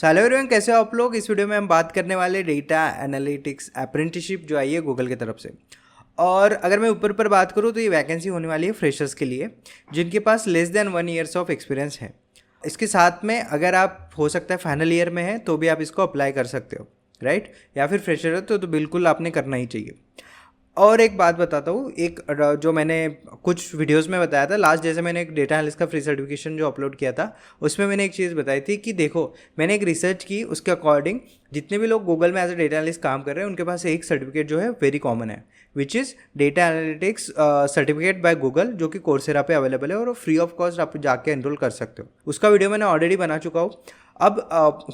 Hello everyone, कैसे हो आप लोग। इस वीडियो में हम बात करने वाले डेटा एनालिटिक्स अप्रेंटिसशिप जो आई है गूगल की तरफ से। और अगर मैं ऊपर बात करूँ तो ये वैकेंसी होने वाली है फ्रेशर्स के लिए जिनके पास less than 1 years of experience है। इसके साथ में अगर आप हो सकता है फाइनल ईयर में है तो भी आप इसको अप्लाई कर सकते हो, राइट। या फिर फ्रेशर हो तो बिल्कुल आपने करना ही चाहिए। और एक बात बताता हूँ, एक जो मैंने कुछ वीडियोस में बताया था लास्ट, जैसे मैंने एक डेटा एनालिस्ट का फ्री सर्टिफिकेशन जो अपलोड किया था उसमें मैंने एक चीज़ बताई थी कि देखो, मैंने एक रिसर्च की, उसके अकॉर्डिंग जितने भी लोग गूगल में एज ए डेटा एनालिस्ट काम कर रहे हैं उनके पास एक सर्टिफिकेट जो है वेरी कॉमन है, which is data analytics certificate by Google, जो कि कोर्सेरा पे अवेलेबल है और फ्री ऑफ कॉस्ट आप जाके एनरोल कर सकते हो। उसका वीडियो मैंने ऑलरेडी बना चुका हूँ। अब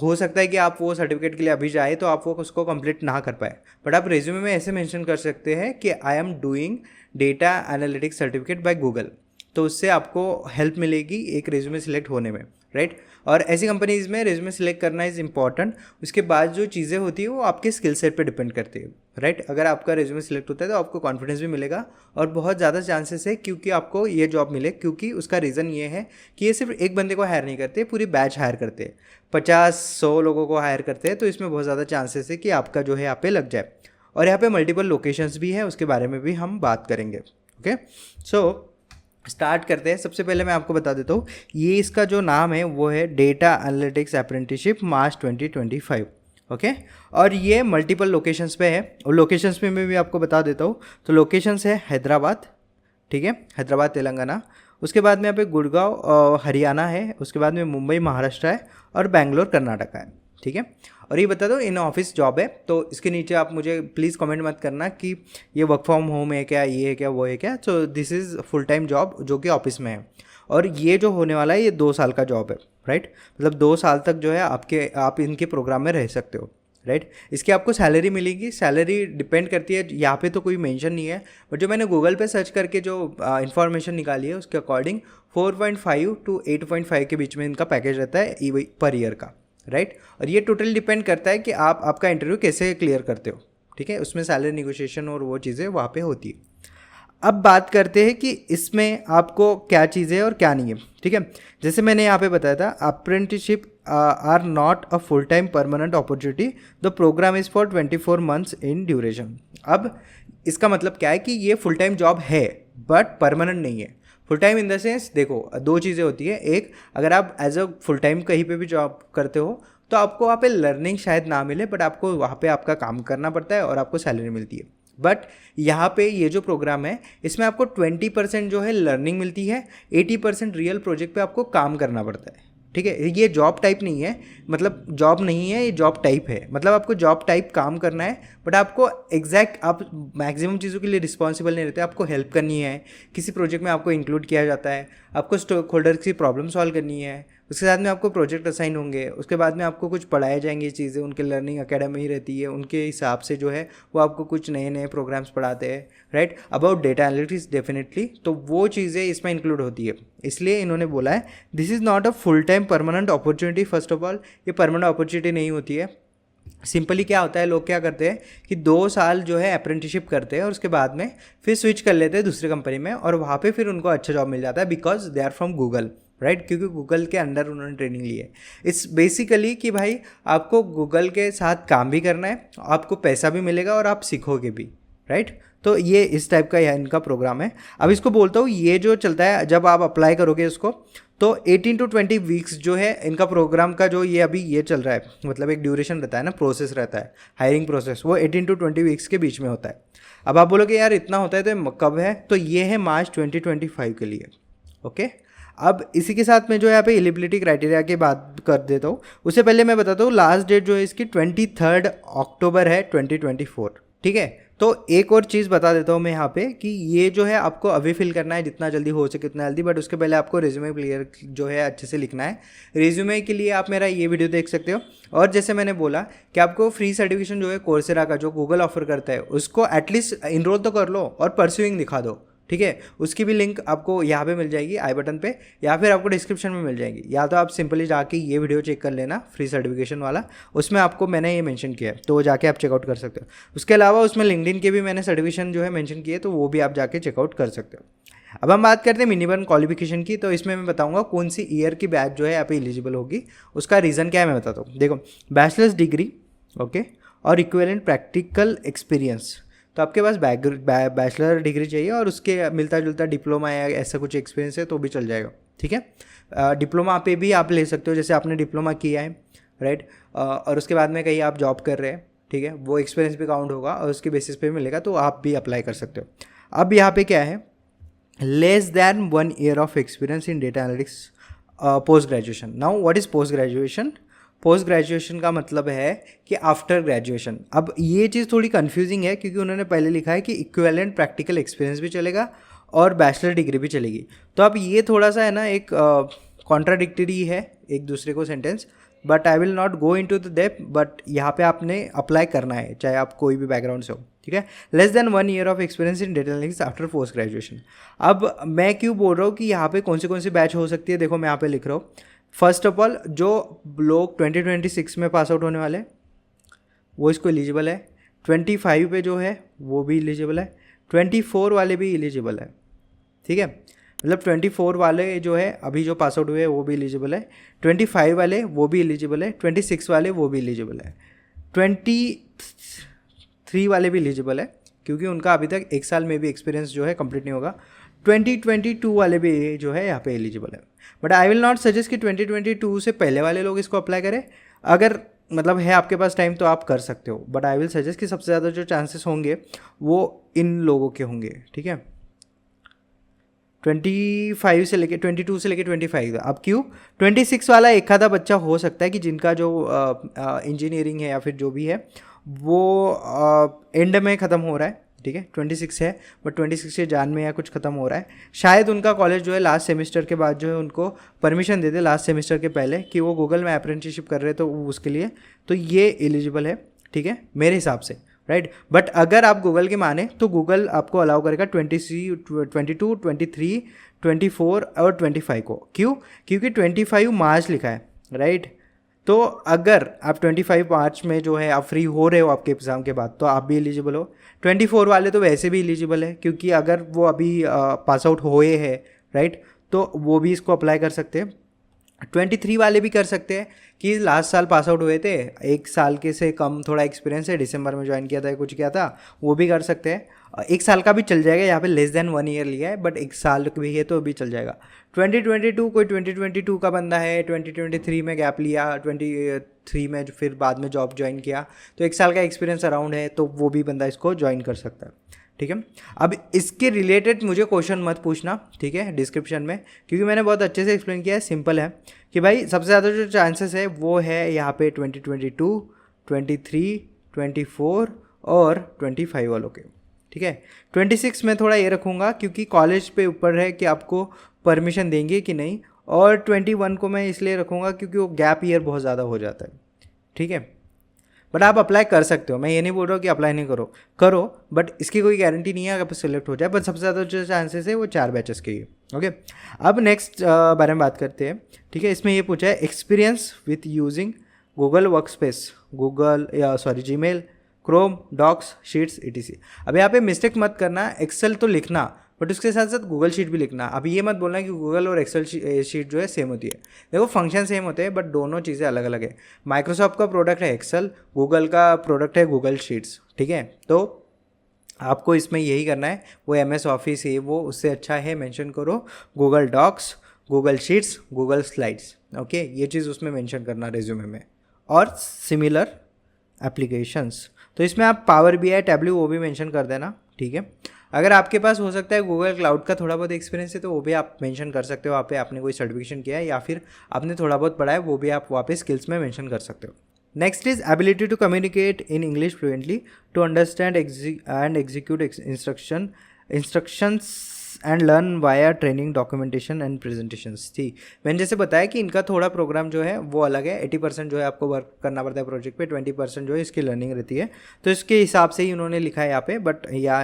हो सकता है कि आप वो सर्टिफिकेट के लिए अभी जाए तो आप वो उसको कंप्लीट ना कर पाए, बट आप रेज्यूमे में ऐसे मेंशन कर सकते हैं कि I am doing data analytics certificate by Google, तो उससे आपको हेल्प मिलेगी एक रेज्यूमे सिलेक्ट होने में, राइट। और ऐसी कंपनीज़ में रेज्यूमे सिलेक्ट करना इज़ इंपॉर्टेंट। उसके बाद जो चीज़ें होती है वो आपके स्किल सेट पे डिपेंड करती है, राइट। अगर आपका रेज्यूमे सिलेक्ट होता है तो आपको कॉन्फिडेंस भी मिलेगा और बहुत ज़्यादा चांसेस है क्योंकि आपको ये जॉब मिले, क्योंकि उसका रीज़न ये है कि ये सिर्फ एक बंदे को हायर नहीं करते, पूरी बैच हायर करते हैं, 50-100 लोगों को हायर करते हैं। तो इसमें बहुत ज़्यादा चांसेस है कि आपका जो है यहाँ पे लग जाए। और यहाँ पे मल्टीपल लोकेशंस भी हैं, उसके बारे में भी हम बात करेंगे। ओके, सो स्टार्ट करते हैं। सबसे पहले मैं आपको बता देता हूँ, ये इसका जो नाम है वो है डेटा एनालिटिक्स अप्रेंटिसशिप मार्च 2025। ओके, और ये मल्टीपल लोकेशंस पे है, और लोकेशंस में मैं भी आपको बता देता हूँ। तो लोकेशंस है हैदराबाद, ठीक है, हैदराबाद तेलंगाना। उसके बाद में यहाँ पे गुड़गांव हरियाणा है। उसके बाद में मुंबई महाराष्ट्र है और बेंगलोर कर्नाटका है, ठीक है। और ये बता दो इन ऑफिस जॉब है, तो इसके नीचे आप मुझे प्लीज़ कमेंट मत करना कि ये वर्क फ्रॉम होम है क्या, ये है क्या, वो है क्या। So this is full time job जो कि ऑफिस में है। और ये जो होने वाला है ये 2 साल का जॉब है, राइट। मतलब 2 साल तक जो है आप इनके प्रोग्राम में रह सकते हो, राइट। इसकी आपको सैलरी मिलेगी। सैलरी डिपेंड करती है, यहाँ पे तो कोई मेंशन नहीं है, बट जो मैंने गूगल पे सर्च करके जो इन्फॉर्मेशन निकाली है उसके अकॉर्डिंग 4.5 to 8.5 के बीच में इनका पैकेज रहता है पर ईयर का, राइट। और ये टोटली डिपेंड करता है कि आपका इंटरव्यू कैसे क्लियर करते हो, ठीक है। उसमें सैलरी निगोशिएशन और वो चीज़ें वहाँ पे होती है। अब बात करते हैं कि इसमें आपको क्या चीज़ें है और क्या नहीं है, ठीक है। जैसे मैंने यहाँ पे बताया था, apprenticeship are not a full time permanent opportunity, the program is for 24 months in duration. अब इसका मतलब क्या है कि ये फुल टाइम जॉब है बट परमानेंट नहीं है। Full time in the sense, देखो 2 चीज़ें होती है। एक, अगर आप एज अ फुल टाइम कहीं पे भी जॉब करते हो तो आपको वहाँ पे लर्निंग शायद ना मिले, बट आपको वहाँ पे आपका काम करना पड़ता है और आपको सैलरी मिलती है। बट यहाँ पे ये जो प्रोग्राम है इसमें आपको 20% जो है लर्निंग मिलती है, 80% रियल प्रोजेक्ट पे आपको काम करना पड़ता है, ठीक है। ये जॉब टाइप नहीं है, मतलब जॉब नहीं है, ये जॉब टाइप है। मतलब आपको जॉब टाइप काम करना है, बट आपको एग्जैक्ट आप मैक्सिमम चीज़ों के लिए रिस्पॉन्सिबल नहीं रहते। आपको हेल्प करनी है, किसी प्रोजेक्ट में आपको इंक्लूड किया जाता है, आपको स्टेक होल्डर्स की प्रॉब्लम सॉल्व करनी है, उसके साथ में आपको प्रोजेक्ट असाइन होंगे, उसके बाद में आपको कुछ पढ़ाए जाएंगे चीज़ें, उनके लर्निंग अकेडमी रहती है, उनके हिसाब से जो है वो आपको कुछ नए नए प्रोग्राम्स पढ़ाते हैं, right. About data analytics definitely, तो वो चीज़ें इसमें इंक्लूड होती है। इसलिए इन्होंने बोला है this is not a full time permanent opportunity. First of all, ये परमानेंट अपॉर्चुनिटी नहीं होती है। सिंपली क्या होता है, लोग क्या करते हैं कि 2 साल जो है अप्रेंटिसशिप करते हैं और उसके बाद में फिर स्विच कर लेते हैं दूसरी कंपनी में, और वहाँ पे फिर उनको अच्छा जॉब मिल जाता है because they are from Google, right. क्योंकि गूगल के अंडर उन्होंने ट्रेनिंग ली है। इट्स बेसिकली कि भाई आपको गूगल के साथ काम भी करना है, आपको पैसा भी मिलेगा और आप सीखोगे भी, राइट। तो ये इस टाइप का इनका प्रोग्राम है। अब इसको बोलता हूँ, ये जो चलता है जब आप अप्लाई करोगे उसको, तो 18 to 20 वीक्स जो है इनका प्रोग्राम का जो ये अभी ये चल रहा है, मतलब एक ड्यूरेशन रहता है ना, प्रोसेस रहता है, हायरिंग प्रोसेस, वो 18 to 20 वीक्स के बीच में होता है। अब आप बोलोगे यार इतना होता है तो कब है, तो ये है मार्च 2025 के लिए, ओके। अब इसी के साथ में जो यहाँ पे एलिजिबिलिटी क्राइटेरिया की बात कर देता हूँ। उससे पहले मैं बताता हूँ लास्ट डेट जो है इसकी 23 अक्टूबर है 2024, ठीक है। तो एक और चीज़ बता देता हूँ मैं यहाँ पे कि ये जो है आपको अभी फिल करना है जितना जल्दी हो सके उतना जल्दी, बट उसके पहले आपको रिज्यूमे क्लियर जो है अच्छे से लिखना है। रिज्यूमे के लिए आप मेरा ये वीडियो देख सकते हो। और जैसे मैंने बोला कि आपको फ्री सर्टिफिकेशन जो है कोर्सेरा का जो गूगल ऑफर करता है उसको एटलीस्ट इनरोल तो कर लो और परस्यूइंग दिखा दो, ठीक है, उसकी भी लिंक आपको यहाँ पे मिल जाएगी आई बटन पे, या फिर आपको डिस्क्रिप्शन में मिल जाएगी, या तो आप सिंपली जाके ये वीडियो चेक कर लेना फ्री सर्टिफिकेशन वाला, उसमें आपको मैंने ये मेंशन किया है, तो वो जाके आप चेकआउट कर सकते हो। उसके अलावा उसमें लिंक्डइन के भी मैंने सर्टिफिकेशन जो है मेंशन किए, तो वो भी आप जाके चेकआउट कर सकते हो। अब हम बात करते हैं मिनिमम क्वालिफिकेशन की, तो इसमें मैं बताऊंगा कौन सी ईयर की बैच जो है यहाँ पे एलिजिबल होगी, उसका रीज़न क्या है मैं बताता हूँ। देखो, बैचलर्स डिग्री, ओके, और इक्विवेलेंट प्रैक्टिकल एक्सपीरियंस, तो आपके पास बैचलर डिग्री चाहिए और उसके मिलता जुलता डिप्लोमा या ऐसा कुछ एक्सपीरियंस है तो भी चल जाएगा, ठीक है। डिप्लोमा पे भी आप ले सकते हो, जैसे आपने डिप्लोमा किया है, राइट, और उसके बाद में कहीं आप जॉब कर रहे हैं, ठीक है, वो एक्सपीरियंस भी काउंट होगा और उसके बेसिस पे मिलेगा, तो आप भी अप्लाई कर सकते हो। अब यहाँ पे क्या है, less than 1 year of experience in data analytics post graduation. Now what is post graduation? Post graduation का मतलब है कि आफ्टर ग्रेजुएशन। अब ये चीज़ थोड़ी कंफ्यूजिंग है क्योंकि उन्होंने पहले लिखा है कि इक्विवेलेंट प्रैक्टिकल एक्सपीरियंस भी चलेगा और बैचलर डिग्री भी चलेगी, तो अब ये थोड़ा सा है ना एक कॉन्ट्राडिक्टरी है एक दूसरे को sentence, but I will not go into the depth, but यहाँ पे आपने अप्लाई करना है चाहे आप कोई भी बैकग्राउंड से हो, ठीक है। Less than 1 year of experience in data analytics after post graduation. अब मैं क्यों बोल रहा हूँ कि यहाँ पे कौन सी बैच हो सकती है, देखो मैं यहाँ पे लिख रहा हूँ। फर्स्ट ऑफ ऑल, जो लोग 2026 में पास आउट होने वाले वो इसको एलिजिबल है, 25 पे जो है वो भी एलिजिबल है, 24 वाले भी एलिजिबल है, ठीक है, मतलब 24 वाले जो है अभी जो पास आउट हुए वो भी एलिजिबल है, 25 वाले वो भी एलिजिबल है, 26 वाले वो भी एलिजिबल है, 23 वाले भी एलिजिबल है क्योंकि उनका अभी तक 1 साल में भी एक्सपीरियंस जो है कंप्लीट नहीं होगा, 2022 वाले भी जो है यहाँ पे एलिजिबल है। But I will not suggest कि 2022 से पहले वाले लोग इसको अप्लाई करें, अगर मतलब है आपके पास टाइम तो आप कर सकते हो, बट आई विल सजेस्ट कि सबसे ज़्यादा जो चांसेस होंगे वो इन लोगों के होंगे, ठीक है, 22 से लेके 25। अब क्यों 26 वाला एक आधा बच्चा हो सकता है कि जिनका जो इंजीनियरिंग है या फिर जो भी है वो एंड में ख़त्म हो रहा है, ठीक है, 26 है बट 26 के जान में या कुछ ख़त्म हो रहा है, शायद उनका कॉलेज जो है लास्ट सेमेस्टर के बाद जो है उनको परमिशन दे दे लास्ट सेमेस्टर के पहले कि वो गूगल में अप्रेंटिसशिप कर रहे तो उसके लिए, तो ये एलिजिबल है, ठीक है, मेरे हिसाब से, राइट। बट अगर आप गूगल के माने तो गूगल आपको अलाउ करेगा 22, 23, 24 और 25 को। क्यों? क्योंकि 25 मार्च लिखा है, राइट, तो अगर आप 25 मार्च में जो है आप फ्री हो रहे हो आपके एग्ज़ाम के बाद तो आप भी एलिजिबल हो। 24 वाले तो वैसे भी एलिजिबल है क्योंकि अगर वो अभी पास आउट हुए हैं, राइट, तो वो भी इसको अप्लाई कर सकते हैं। 23 वाले भी कर सकते हैं कि लास्ट साल पास आउट हुए थे, 1 साल के से कम थोड़ा एक्सपीरियंस है, दिसंबर में ज्वाइन किया था कुछ किया था, वो भी कर सकते हैं। 1 साल का भी चल जाएगा, यहाँ पे लेस देन 1 ईयर लिया है बट 1 साल भी है तो भी चल जाएगा। 2022 कोई 2022 का बंदा है, 2023 में गैप लिया, 23 में फिर बाद में जॉब ज्वाइन किया, तो 1 साल का एक्सपीरियंस अराउंड है तो वो भी बंदा इसको ज्वाइन कर सकता है, ठीक है। अब इसके रिलेटेड मुझे क्वेश्चन मत पूछना, ठीक है, डिस्क्रिप्शन में, क्योंकि मैंने बहुत अच्छे से एक्सप्लेन किया है, सिंपल है कि भाई सबसे ज़्यादा जो चांसेस है वो है यहाँ पे 2022, 23, 24 और 25 वालों के, ठीक है। 26 में थोड़ा ये रखूँगा क्योंकि कॉलेज पे ऊपर है कि आपको परमिशन देंगे कि नहीं, और 21 को मैं इसलिए रखूँगा क्योंकि वो गैप ईयर बहुत ज़्यादा हो जाता है, ठीक है। बट आप अप्लाई कर सकते हो, मैं ये नहीं बोल रहा हूँ कि अप्लाई नहीं करो, बट इसकी कोई गारंटी नहीं है अगर आप सिलेक्ट हो जाए, बट सबसे ज़्यादा जो चांसेस है वो 4 बैचेस के ही, ओके। अब नेक्स्ट बारे में बात करते हैं, ठीक है। इसमें ये पूछा है experience with using Google Workspace, Gmail, Chrome, Docs, Sheets, etc। अब यहाँ पे मिस्टेक मत करना, एक्सेल तो लिखना बट उसके साथ साथ गूगल शीट भी लिखना। अब ये मत बोलना कि गूगल और एक्सेल शीट जो है सेम होती है, देखो फंक्शन सेम होते हैं बट दोनों चीज़ें अलग अलग है। माइक्रोसॉफ्ट का प्रोडक्ट है एक्सेल, गूगल का प्रोडक्ट है गूगल शीट्स, ठीक है। तो आपको इसमें यही करना है, वो MS ऑफिस है वो उससे अच्छा है मेंशन करो Google Docs, Google Sheets, Google Slides, okay, ये चीज़ उसमें मेंशन करना रेज्यूमे में, और सिमिलर एप्लीकेशंस। तो इसमें आप पावर BI, टैब्ल्यू वो भी मेंशन कर देना, ठीक है। अगर आपके पास हो सकता है गूगल क्लाउड का थोड़ा बहुत एक्सपीरियंस है तो वो भी आप मेंशन कर सकते हो, वहाँ पे आपने कोई सर्टिफिकेशन किया है या फिर आपने थोड़ा बहुत पढ़ा है, वो भी आप वहाँ पे स्किल्स में मेंशन कर सकते हो। Next is ability to communicate in English fluently, to understand and execute instructions and learn via training, documentation and presentations थी। मैंने जैसे बताया कि इनका थोड़ा प्रोग्राम जो है वो अलग है, 80% जो है आपको वर्क करना पड़ता है प्रोजेक्ट पे, 20% जो है इसकी लर्निंग रहती है। तो इसके हिसाब से ही उन्होंने लिखा है यहाँ पे, बट या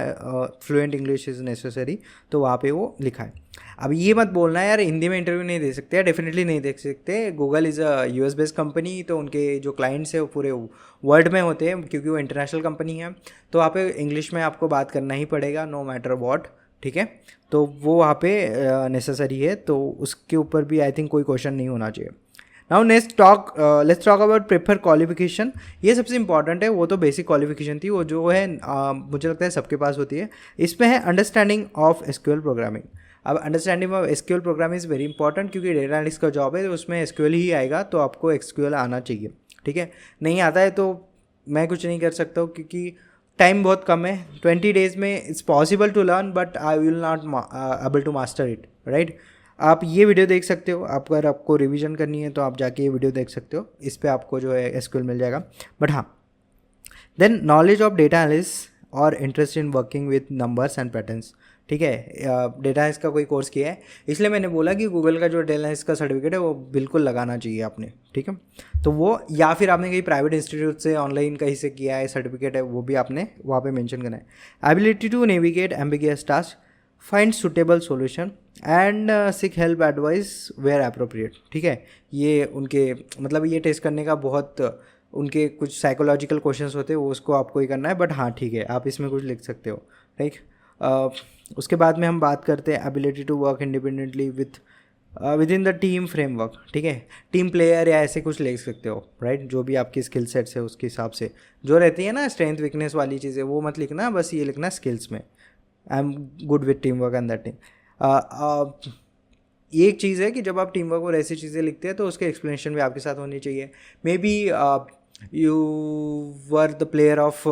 फ्लुएंट इंग्लिश इज़ नेसेसरी, तो वहाँ पे वो लिखा है। अब ये मत बोलना यार हिंदी में इंटरव्यू नहीं दे सकते, डेफिनेटली नहीं दे सकते। Google is a US based company, तो उनके जो क्लाइंट्स है वो पूरे वर्ल्ड में होते हैं, क्योंकि वो इंटरनेशनल कंपनी है। तो वहाँ पे इंग्लिश में आपको बात करना ही पड़ेगा, नो मैटर वॉट, ठीक है। तो वो वहाँ पे नेसेसरी है, तो उसके ऊपर भी आई थिंक कोई क्वेश्चन नहीं होना चाहिए। Now let's talk about prefer qualification. ये सबसे इंपॉर्टेंट है, वो तो बेसिक क्वालिफिकेशन थी, वो जो है मुझे लगता है सबके पास होती है। इसमें है अंडरस्टैंडिंग ऑफ एसक्यूएल प्रोग्रामिंग। अब understanding of SQL programming is very important, क्योंकि डेटा एनालिस्ट का जॉब है, तो उसमें एसक्यूएल ही आएगा, तो आपको एसक्यूएल आना चाहिए, ठीक है। नहीं आता है तो मैं कुछ नहीं कर सकता हूँ, क्योंकि टाइम बहुत कम है, 20 डेज़ में it's possible to learn, but I will not able to master it, right. आप ये वीडियो देख सकते हो, आप अगर आपको रिवीजन करनी है तो आप जाके ये वीडियो देख सकते हो, इस पर आपको जो है एसक्यूएल मिल जाएगा। बट हाँ, then knowledge of data analyst और interest in working with numbers and patterns, ठीक है। डेटा एनालिस्ट का कोई कोर्स किया है, इसलिए मैंने बोला कि गूगल का जो डेटा एनालिस्ट का सर्टिफिकेट है वो बिल्कुल लगाना चाहिए आपने, ठीक है। तो वो, या फिर आपने कहीं प्राइवेट इंस्टीट्यूट से ऑनलाइन कहीं से किया है, सर्टिफिकेट है, वो भी आपने वहाँ पे मेंशन करना है। Ability to navigate ambiguous task, find suitable solution and seek help advice where appropriate, ठीक है। ये उनके मतलब ये टेस्ट करने का बहुत उनके कुछ साइकोलॉजिकल क्वेश्चंस होते हैं, वो उसको आपको ही करना है, बट हाँ ठीक है, आप इसमें कुछ लिख सकते हो, ठीक। उसके बाद में हम बात करते हैं ability to work independently within the team framework, ठीक है। टीम प्लेयर या ऐसे कुछ लिख सकते हो, राइट। जो भी आपकी स्किल सेट्स है उसके हिसाब से जो रहती है ना, स्ट्रेंथ वीकनेस वाली चीज़ें, वो मत लिखना, बस ये लिखना स्किल्स में, I am good with team work and that thing. ये एक चीज़ है कि जब आप टीम वर्क और ऐसी चीज़ें लिखते हैं तो उसके एक्सप्लेनेशन भी आपके साथ होनी चाहिए। May be you were the player of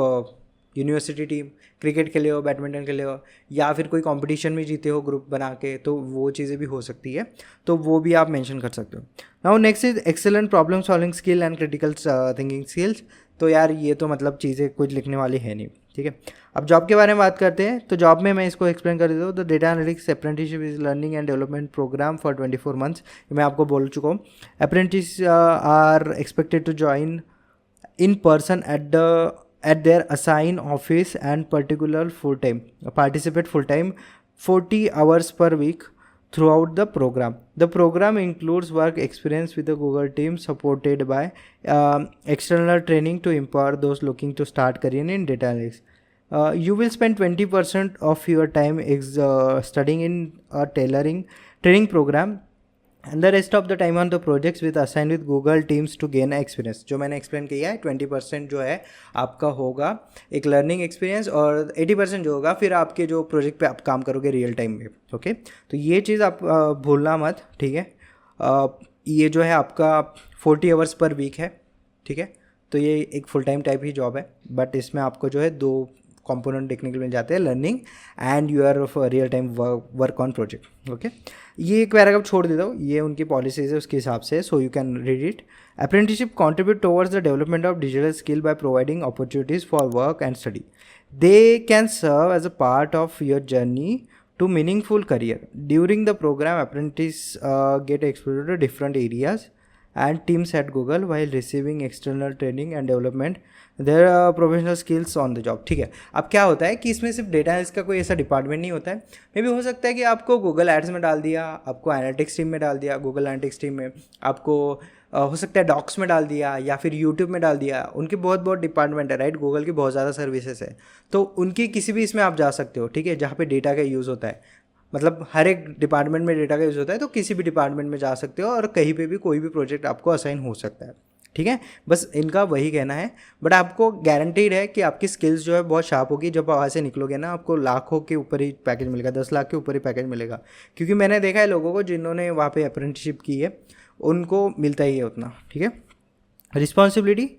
university team, cricket खेले हो, बैडमिंटन खेले हो, या फिर कोई कंपटीशन में जीते हो ग्रुप बना के, तो वो चीज़ें भी हो सकती है, तो वो भी आप मेंशन कर सकते हो। Now next is excellent problem solving skill and critical thinking skills. तो यार ये तो मतलब चीज़ें कुछ लिखने वाली है नहीं, ठीक है। अब जॉब के बारे में बात करते हैं, तो जॉब में मैं इसको एक्सप्लेन कर देता हूँ। The data analytics apprenticeship is learning and development program for 24 months, मैं आपको बोल चुका हूँ। Apprentice are expected to join in person at their assigned office and participate full time 40 hours per week throughout the program. The program includes work experience with the Google team, supported by external training to empower those looking to start career in data analytics. You will spend 20% of your time studying in a training program, and the rest of the time on the projects with assigned with Google Teams to gain experience. जो मैंने explain किया है, 20% जो है आपका होगा एक learning experience, और 80% जो होगा फिर आपके जो प्रोजेक्ट पे आप काम करोगे रियल टाइम में, ओके। तो ये चीज़ आप भूलना मत, ठीक है। ये जो है आपका 40 आवर्स पर वीक है, ठीक है। तो ये एक फुल टाइम टाइप ही जॉब है, बट इसमें आपको जो है 2 कंपोनेंट देखने के लिए मिल जाते हैं, learning and your real time work on project, okay. ये एक पैराग्राफ छोड़ देता हूँ, ये उनकी पॉलिसीज है उसके हिसाब से, so you can read it. Apprenticeship contribute towards the development of digital skill by providing opportunities for work and study. They can serve as a part of your journey to meaningful career. During the program, apprentices get exposure to different areas and teams at Google while receiving external training and development their professional skills on the job. ठीक है. अब क्या होता है कि इसमें सिर्फ data analyst का कोई ऐसा डिपार्टमेंट नहीं होता है. मे भी हो सकता है कि आपको गूगल एड्स में डाल दिया, आपको एनालिटिक्स टीम में डाल दिया, गूगल एनालिटिक्स टीम में आपको हो सकता है डॉक्स में डाल दिया या फिर यूट्यूब में डाल दिया. उनके बहुत डिपार्टमेंट है, राइट. गूगल की बहुत ज़्यादा सर्विसेज है, तो उनकी किसी भी इसमें आप जा सकते हो. ठीक है, जहाँ पे डेटा का यूज़ होता है, मतलब हर एक डिपार्टमेंट में डेटा का यूज़ होता है, तो किसी भी डिपार्टमेंट में जा सकते हो और कहीं पे भी कोई भी प्रोजेक्ट आपको असाइन हो सकता है. ठीक है, बस इनका वही कहना है. बट आपको गारंटीड है कि आपकी स्किल्स जो है बहुत शार्प होगी. जब वहाँ से निकलोगे ना, आपको लाखों के ऊपर ही पैकेज मिलेगा, 10 लाख के ऊपर ही पैकेज मिलेगा. क्योंकि मैंने देखा है लोगों को जिन्होंने वहाँ पे अप्रेंटिसशिप की है, उनको मिलता ही है उतना. ठीक है. रिस्पॉन्सिबिलिटी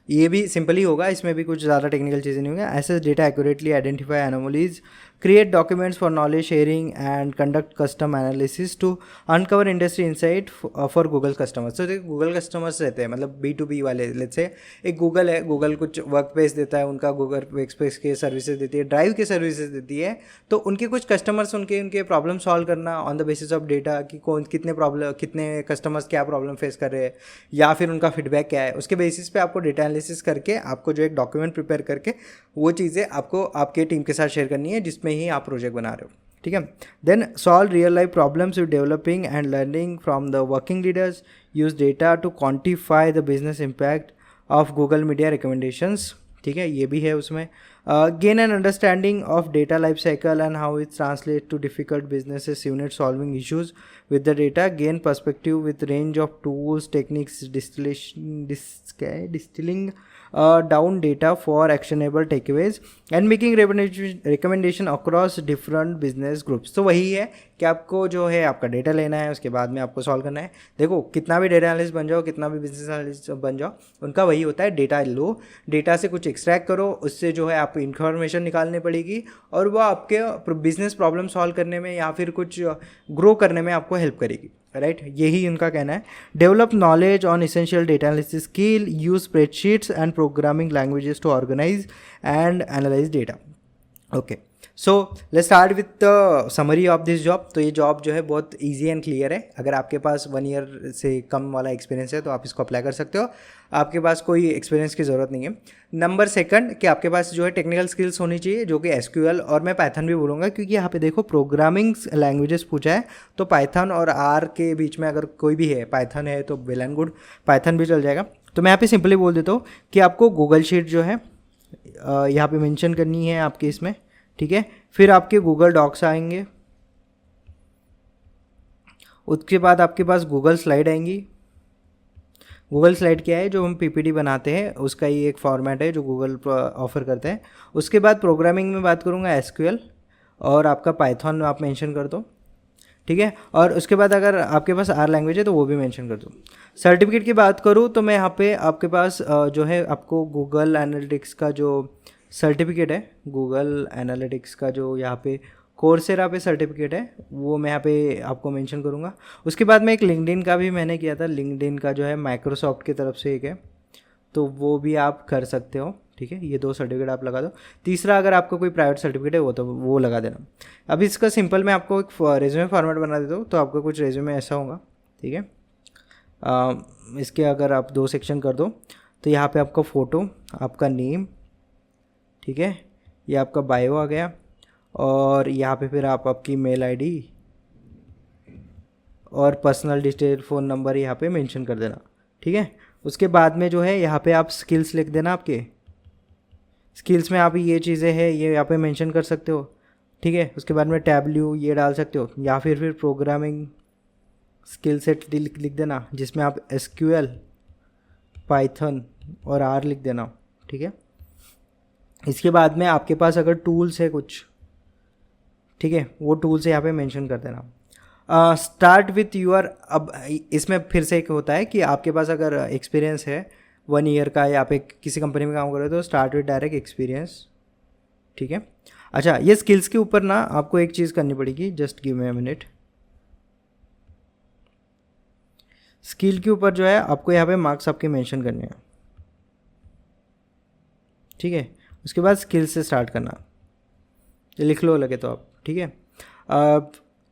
ये भी सिंपल ही होगा, इसमें भी कुछ ज़्यादा टेक्निकल चीज़ें नहीं होंगी. Assess data accurately, identify anomalies, create documents for knowledge sharing and conduct custom analysis to uncover industry insight for Google customers. तो देखो Google customers रहते हैं मतलब B2B वाले, लेट्स से एक गूगल है, गूगल कुछ वर्क स्पेस देता है, उनका गूगल वर्क स्पेस के सर्विसेज देती है, ड्राइव के सर्विसेज देती है, तो उनके कुछ कस्टमर्स उनके प्रॉब्लम सॉल्व करना on the basis of data कि कौन कितने कस्टमर्स क्या प्रॉब्लम फेस कर रहे हैं या फिर उनका फीडबैक क्या है, उसके बेसिस पे आपको डेटा एनालिसिस करके आपको जो एक डॉक्यूमेंट प्रिपेयर करके वो चीज़ें आपको आपके टीम के साथ शेयर करनी है जिसमें ही आप प्रोजेक्ट बना रहे हो, ठीक है. Then solve real life problems with developing and learning from the working leaders, use data to quantify the business impact of Google media recommendations, ठीक है, ये भी है उसमें. Gain an understanding of data life cycle and how it translate to difficult businesses unit solving issues with the data, gain perspective with range of tools techniques distilling down data for actionable takeaways and making recommendation across different business groups. तो वही है कि आपको जो है आपका data लेना है, उसके बाद में आपको सॉल्व करना है. देखो कितना भी डेटा एनालिस्ट बन जाओ, कितना भी बिजनेस एनालिस्ट बन जाओ, उनका वही होता है डेटा लो, डेटा से कुछ एक्सट्रैक्ट करो, उससे जो है आपको इन्फॉर्मेशन निकालनी पड़ेगी और वो आपके बिजनेस प्रॉब्लम सॉल्व करने में या फिर कुछ ग्रो करने में आपको हेल्प करेगी, राइट. यही उनका कहना है. Develop knowledge on essential data analysis skill, use spreadsheets and programming languages to organise and analyse data. Okay, so let's start with the summary of this job. तो ये जॉब जो है बहुत इजी एंड क्लियर है. अगर आपके पास 1 year से कम वाला एक्सपीरियंस है तो आप इसको अप्लाई कर सकते हो. आपके पास कोई एक्सपीरियंस की ज़रूरत नहीं है. नंबर सेकंड कि आपके पास जो है टेक्निकल स्किल्स होनी चाहिए जो कि एसक्यूएल और मैं पाइथन भी बोलूँगा क्योंकि यहाँ पे देखो प्रोग्रामिंग लैंग्वेजेस पूछा है, तो पाइथन और आर के बीच में अगर कोई भी है, पाइथन है तो वेल एंड गुड, पाइथन भी चल जाएगा. तो मैं यहाँ पे सिंपली बोल देता हूँ कि आपको गूगल शीट जो है यहाँ पे मेंशन करनी है आपके इसमें, ठीक है. फिर आपके गूगल डॉक्स आएंगे, उसके बाद आपके पास गूगल स्लाइड आएंगी. गूगल स्लाइड क्या है, जो हम पीपीटी बनाते हैं उसका ही एक फॉर्मेट है जो गूगल ऑफर करते हैं. उसके बाद प्रोग्रामिंग में बात करूँगा एसक्यूएल और आपका पाइथन आप मेंशन कर दो, ठीक है. और उसके बाद अगर आपके पास आर लैंग्वेज है तो वो भी मेंशन कर दो. सर्टिफिकेट की बात करूँ तो मैं यहाँ पे आपके पास जो है आपको गूगल एनालिटिक्स का जो सर्टिफिकेट है, गूगल एनालिटिक्स का जो यहाँ पे कोर्सेरा पे सर्टिफिकेट है वो मैं यहाँ पे आपको मेंशन करूँगा. उसके बाद में एक लिंक्डइन का भी मैंने किया था, लिंक्डइन का जो है माइक्रोसॉफ्ट की तरफ से एक है तो वो भी आप कर सकते हो, ठीक है. ये 2 सर्टिफिकेट आप लगा दो. तीसरा अगर आपको कोई प्राइवेट सर्टिफिकेट है वो तो वो लगा देना. अब इसका सिंपल मैं आपको एक रेज्यूमे फॉर्मेट बना देता हूँ. तो आपका कुछ रेज्यूमे ऐसा होगा, ठीक है. इसके अगर आप 2 सेक्शन कर दो तो यहाँ पे आपका फ़ोटो, आपका नेम, ठीक है, ये आपका बायो आ गया और यहाँ पे फिर आप आपकी मेल आईडी और पर्सनल डिटेल फ़ोन नंबर यहाँ पे मेंशन कर देना, ठीक है. उसके बाद में जो है यहाँ पे आप स्किल्स लिख देना. आपके स्किल्स में आप ये चीज़ें हैं ये यहाँ पे मेंशन कर सकते हो, ठीक है. उसके बाद में टैबल्यू ये डाल सकते हो या फिर प्रोग्रामिंग स्किल सेट लिख देना जिसमें आप एसक्यूएल, पाइथन और आर लिख देना, ठीक है. इसके बाद में आपके पास अगर टूल्स है कुछ, ठीक है, वो टूल्स यहाँ पे मेंशन कर देना. Start with your. अब इसमें फिर से एक होता है कि आपके पास अगर एक्सपीरियंस है 1 ईयर का या आप किसी कंपनी में काम कर रहे हो तो स्टार्ट विथ डायरेक्ट एक्सपीरियंस, ठीक है. अच्छा, ये स्किल्स के ऊपर ना आपको एक चीज़ करनी पड़ेगी, just give me a minute. Skill के ऊपर जो है आपको यहाँ पे मार्क्स आपके मेंशन करने हैं, ठीक है. उसके बाद स्किल से स्टार्ट करना, ये लिख लो लगे तो आप, ठीक है.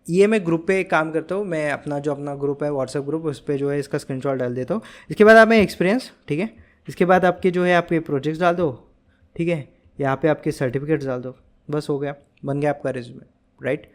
ये मैं ग्रुप पे काम करता हूँ, मैं अपना जो अपना ग्रुप है व्हाट्सएप ग्रुप उस पर जो है इसका स्क्रीनशॉट डाल देता हूँ. इसके बाद आप में एक्सपीरियंस, ठीक है. इसके बाद आपके जो है आपके प्रोजेक्ट्स डाल दो, ठीक है. यहाँ पे आपके सर्टिफिकेट्स डाल दो, बस हो गया, बन गया आपका रिज्यूमे, राइट.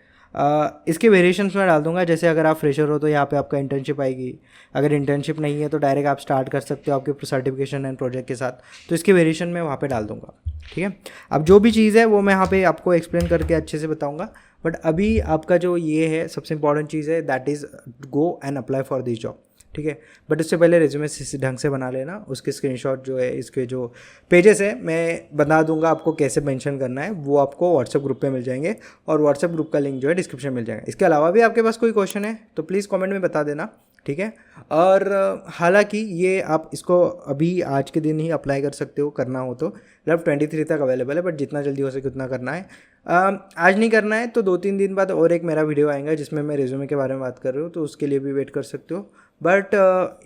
इसके वेरिएशंस में डाल दूंगा. जैसे अगर आप फ्रेशर हो तो यहाँ पे आपका इंटर्नशिप आएगी, अगर इंटर्नशिप नहीं है तो डायरेक्ट आप स्टार्ट कर सकते हो आपके सर्टिफिकेशन एंड प्रोजेक्ट के साथ. तो इसके वेरिएशन में वहाँ पे डाल दूंगा, ठीक है. अब जो भी चीज़ है वो मैं यहाँ पे आपको एक्सप्लेन करके अच्छे से बताऊँगा. बट अभी आपका जो ये है सबसे इंपॉर्टेंट चीज़ है that is go and apply for this job, ठीक है. बट उससे पहले रिज्यूमे ढंग से बना लेना. उसके स्क्रीनशॉट जो है इसके जो पेजेस है मैं बता दूंगा आपको कैसे मेंशन करना है, वो आपको व्हाट्सएप ग्रुप पे मिल जाएंगे और व्हाट्सएप ग्रुप का लिंक जो है डिस्क्रिप्शन मिल जाएगा. इसके अलावा भी आपके पास कोई क्वेश्चन है तो प्लीज़ कमेंट में बता देना, ठीक है. और हालांकि ये आप इसको अभी आज के दिन ही अप्लाई कर सकते हो, करना हो तो. मतलब 23 तक अवेलेबल है, बट जितना जल्दी हो सके उतना करना है. आज नहीं करना है तो 2-3 दिन बाद और एक मेरा वीडियो आएगा जिसमें मैं रिज्यूमे के बारे में बात कर रही हूँ, तो उसके लिए भी वेट कर सकते हो। बट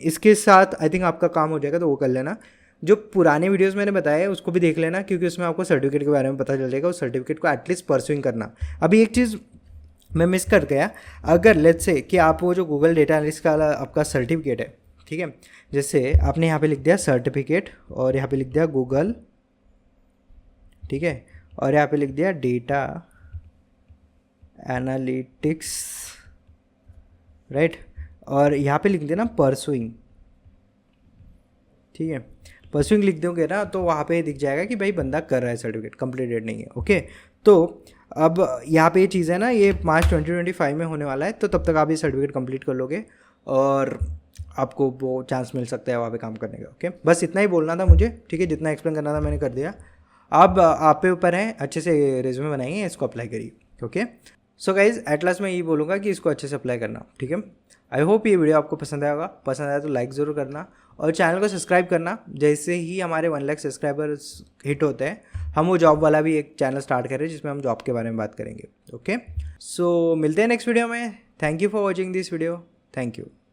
इसके साथ आई थिंक आपका काम हो जाएगा, तो वो कर लेना। जो पुराने वीडियोस मैंने बताए उसको भी देख लेना, क्योंकि उसमें आपको सर्टिफिकेट के बारे में पता चल जाएगा। उस सर्टिफिकेट को एटलीस्ट परस्यूइंग करना। अभी एक चीज़ मैं मिस कर गया, अगर लेट्स से कि आप वो जो गूगल डेटा एनालिस्ट का आपका सर्टिफिकेट है, ठीक है, जैसे आपने यहाँ पे लिख दिया सर्टिफिकेट और यहाँ पे लिख दिया गूगल, ठीक है, और यहाँ पे लिख दिया डेटा एनालिटिक्स, राइट, और यहाँ पे लिख देना परसुइंग, ठीक है, परसुइंग लिख दोगे ना तो वहाँ पे दिख जाएगा कि भाई बंदा कर रहा है, सर्टिफिकेट कंप्लीटेड नहीं है। ओके, तो अब यहाँ पे ये चीज़ है ना, ये मार्च 2025 में होने वाला है, तो तब तक आप ये सर्टिफिकेट कंप्लीट कर लोगे और आपको वो चांस मिल सकता है वहाँ पे काम करने का। ओके, बस इतना ही बोलना था मुझे, ठीक है, जितना एक्सप्लेन करना था मैंने कर दिया। अब आप पे ऊपर है, अच्छे से रिज्यूमे बनाइए, इसको अप्लाई करिए। Okay, so guys at last मैं यही बोलूँगा कि इसको अच्छे से अप्लाई करना, ठीक है। आई होप ये वीडियो आपको पसंद आएगा, पसंद आया तो लाइक ज़रूर करना और चैनल को सब्सक्राइब करना। जैसे ही हमारे 1 लाख सब्सक्राइबर्स हिट होते हैं, हम वो जॉब वाला भी एक चैनल स्टार्ट कर रहे हैं जिसमें हम जॉब के बारे में बात करेंगे। ओके, सो मिलते हैं नेक्स्ट वीडियो में। Thank you for watching this video. Thank you.